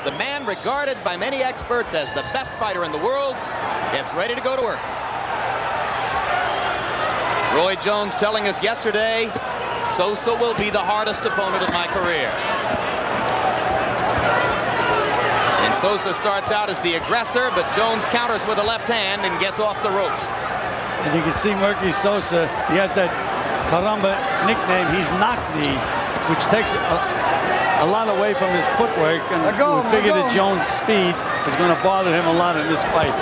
the man regarded by many experts as the best fighter in the world, gets ready to go to work. Roy Jones telling us yesterday, Sosa will be the hardest opponent of my career. And Sosa starts out as the aggressor, but Jones counters with a left hand and gets off the ropes. And you can see Merki Sosa, he has that caramba nickname. He's knock-knee, which takes a lot away from his footwork, and we figure that Jones' speed is going to bother him a lot in this fight.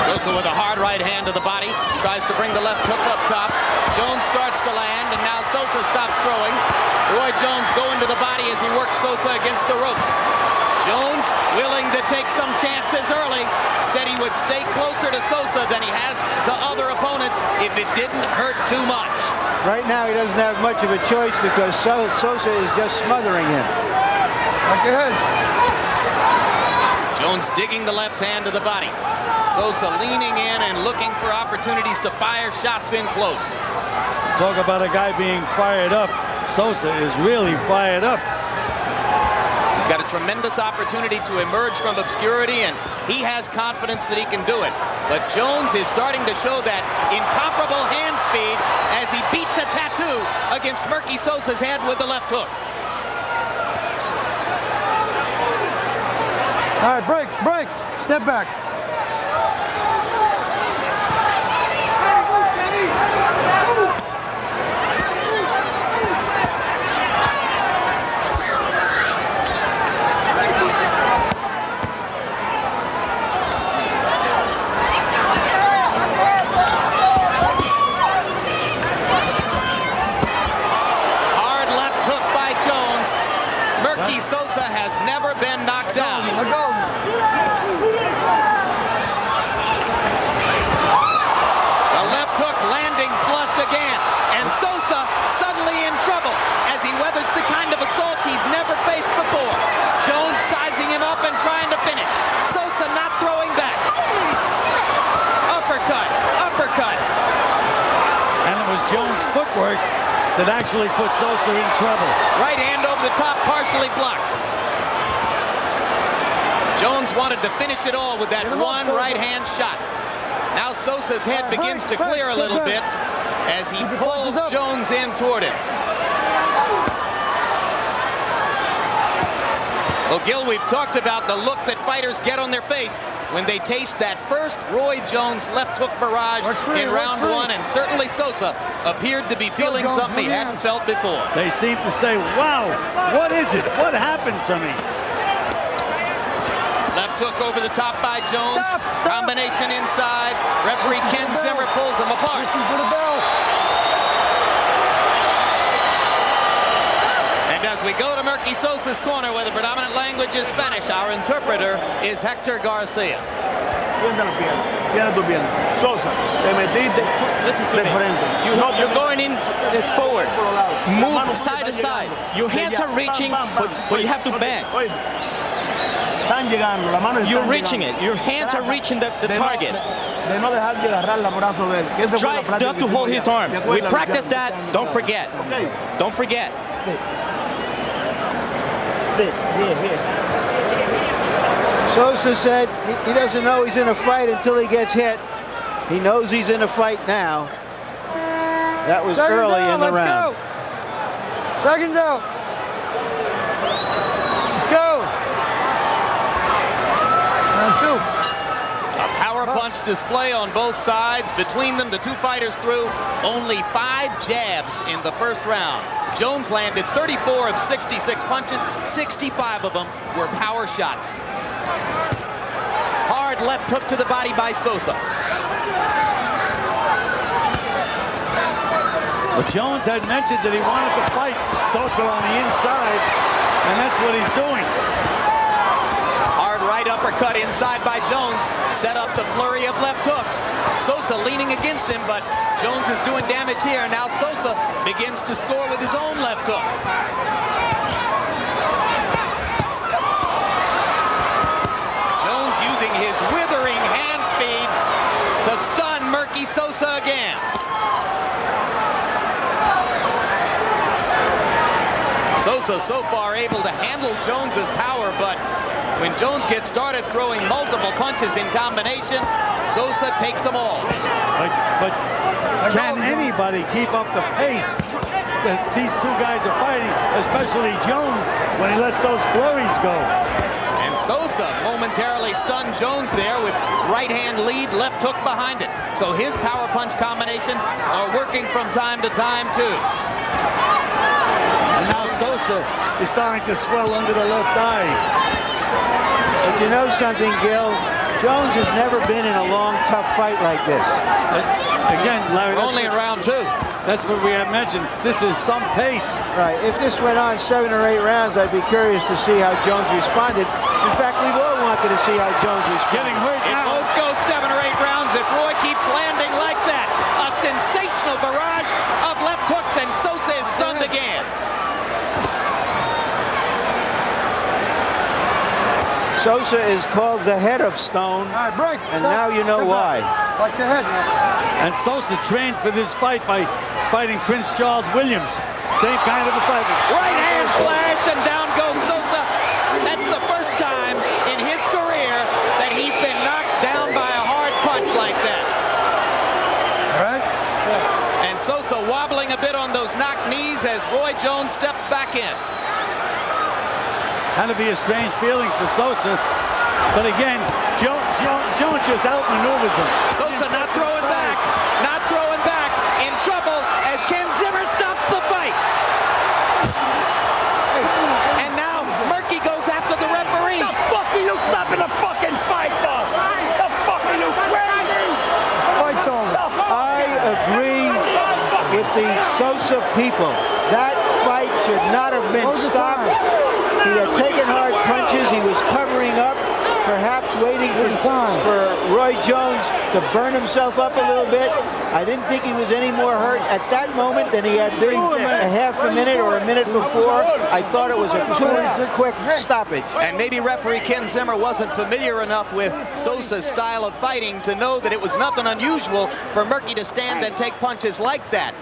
Sosa with a hard right hand to the body, tries to bring the left hook up top. Jones starts to land, and now Sosa stops throwing. Roy Jones going to the body as he works Sosa against the ropes. Jones, willing to take some chances early, said he would stay closer to Sosa than he has to other opponents if it didn't hurt too much. Right now he doesn't have much of a choice because Sosa is just smothering him. Watch your heads. Jones digging the left hand to the body. Sosa leaning in and looking for opportunities to fire shots in close. Talk about a guy being fired up. Sosa is really fired up. He's got a tremendous opportunity to emerge from obscurity, and he has confidence that he can do it. But Jones is starting to show that incomparable hand speed as he beats a tattoo against Merki Sosa's head with the left hook. All right, break, step back. Sosa has never been knocked down. Let go. The left hook landing flush again, and Sosa suddenly in trouble as he weathers the kind of assault he's never faced before. Jones sizing him up and trying to finish. Sosa not throwing back. Uppercut, uppercut. And it was Jones' footwork that actually put Sosa in trouble. Right hand over the top, partially blocked. Jones wanted to finish it all with that one right hand shot. Now Sosa's head begins to clear a little bit as he pulls Jones in toward him. Well, Gil, we've talked about the look that fighters get on their face when they taste that first Roy Jones left hook barrage in round one, and certainly Sosa appeared to be feeling something he hadn't felt before. They seem to say, wow, what is it? What happened to me? Left hook over the top by Jones. Combination inside. Referee Ken Zimmer pulls him apart. Listen for the bell. And as we go to Merki Sosa's corner, where the predominant language is Spanish, our interpreter is Hector Garcia. Sosa, te metiste. Listen to me. You're going in forward. Move side to side. Your hands are reaching, but you have to bang. You're reaching it. Your hands are reaching the target. Try not to hold his arms. We practice that. Don't forget. Don't forget. Sosa said he doesn't know he's in a fight until he gets hit. He knows he's in a fight now. That was early in the round. Seconds out. Let's go. Round two. A power punch display on both sides. Between them, the two fighters threw only 5 jabs in the first round. Jones landed 34 of 66 punches. 65 of them were power shots. Hard left hook to the body by Sosa. But Jones had mentioned that he wanted to fight Sosa on the inside, and that's what he's doing. Hard right uppercut inside by Jones set up the flurry of left hooks. Sosa leaning against him, but Jones is doing damage here. Now Sosa begins to score with his own left hook. Jones using his withering hand speed to stun Merki Sosa again. Sosa so far able to handle Jones's power, but When Jones gets started throwing multiple punches in combination, Sosa takes them all. But can anybody keep up the pace that these two guys are fighting, especially Jones, when he lets those flurries go? And Sosa momentarily stunned Jones there with right hand lead, left hook behind it. So his power punch combinations are working from time to time too. And now Sosa is starting to swell under the left eye. But you know something, Gil? Jones has never been in a long, tough fight like this. Again, Larry, We're only in round 2. That's what we have mentioned. This is some pace. Right. If this went on 7 or 8 rounds, I'd be curious to see how Jones responded. In fact, we've all wanted to see how Jones responded. Getting hurt It now. won't go 7 or 8 rounds if Roy keeps landing like that. A sensational barrage of left hooks, and Sosa is stunned again. Sosa is called the head of stone, All right, break. and Stop. now you know Step why. back. Watch your head. And Sosa trained for this fight by fighting Prince Charles Williams. Same kind of a fight. Right hand flash, and down goes Sosa. That's the first time in his career that he's been knocked down by a hard punch like that. All right? And Sosa wobbling a bit on those knocked knees as Roy Jones steps back in. Had to be a strange feeling for Sosa. But again, Jones just outmaneuvers him. Sosa not throwing back, not throwing back, in trouble as Ken Zimmer stops the fight. And now Merki goes after the referee. The fuck are you stopping the fucking fight for? The fuck are you crazy? Fight's over. I agree with the Sosa people. That fight should not have been stopped. He had taken hard punches. He was covering up, perhaps waiting for Roy Jones to burn himself up a little bit. I didn't think he was any more hurt at that moment than he had been a half a minute or a minute before. I thought it was a too quick stoppage. And maybe referee Ken Zimmer wasn't familiar enough with Sosa's style of fighting to know that it was nothing unusual for Merki to stand and take punches like that.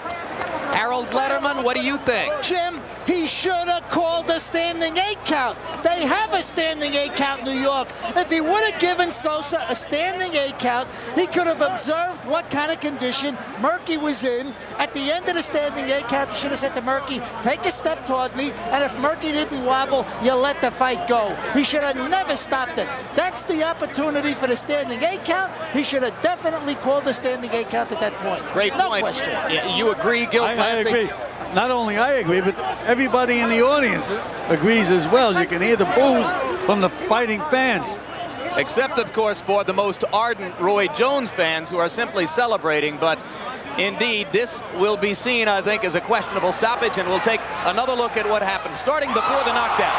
Harold Letterman, what do you think? Jim, he should have called a standing 8 count. They have a standing 8 count in New York. If he would have given Sosa a standing 8 count, he could have observed what kind of condition Merki was in. At the end of the standing 8 count, he should have said to Merki, take a step toward me, and if Merki didn't wobble, you let the fight go. He should have never stopped it. That's the opportunity for the standing 8 count. He should have definitely called the standing 8 count at that point. Great no point. question. Yeah, you agree, Gil I Clancy? agree. Not only I agree, but everybody in the audience agrees as well. You can hear the boos from the fighting fans. Except, of course, for the most ardent Roy Jones fans who are simply celebrating. But indeed, this will be seen, I think, as a questionable stoppage, and we'll take another look at what happened, starting before the knockdown.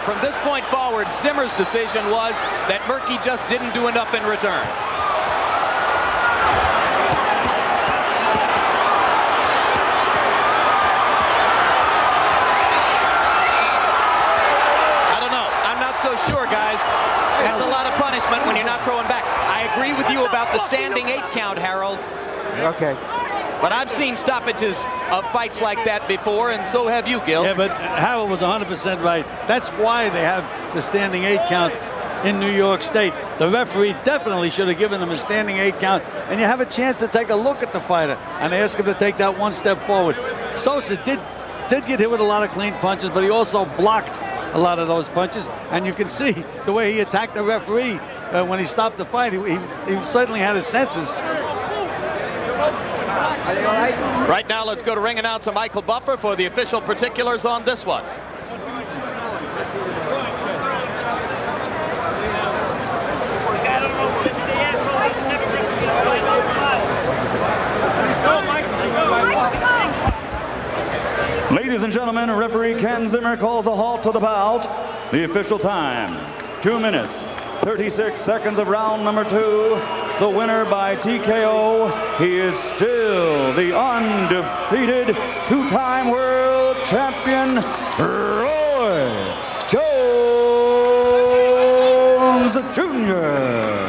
From this point forward, Zimmer's decision was that Merki just didn't do enough in return. I don't know. I'm not so sure, guys. That's a lot of punishment when you're not throwing back. I agree with you about the standing 8 count, Harold. Okay. But I've seen stoppages of fights like that before, and so have you, Gil. Yeah, but Harold was 100% right. That's why they have the standing 8 count in New York State. The referee definitely should have given them a standing 8 count, and you have a chance to take a look at the fighter and ask him to take that one step forward. Sosa did get hit with a lot of clean punches, but he also blocked a lot of those punches, and you can see the way he attacked the referee when he stopped the fight. He certainly had his senses. Right now, let's go to ring announcer Michael Buffer for the official particulars on this one. Ladies and gentlemen, referee Ken Zimmer calls a halt to the bout. The official time, 2 minutes, 36 seconds of round number 2. The winner by TKO. He is still the undefeated 2-time world champion, Roy Jones. Jr.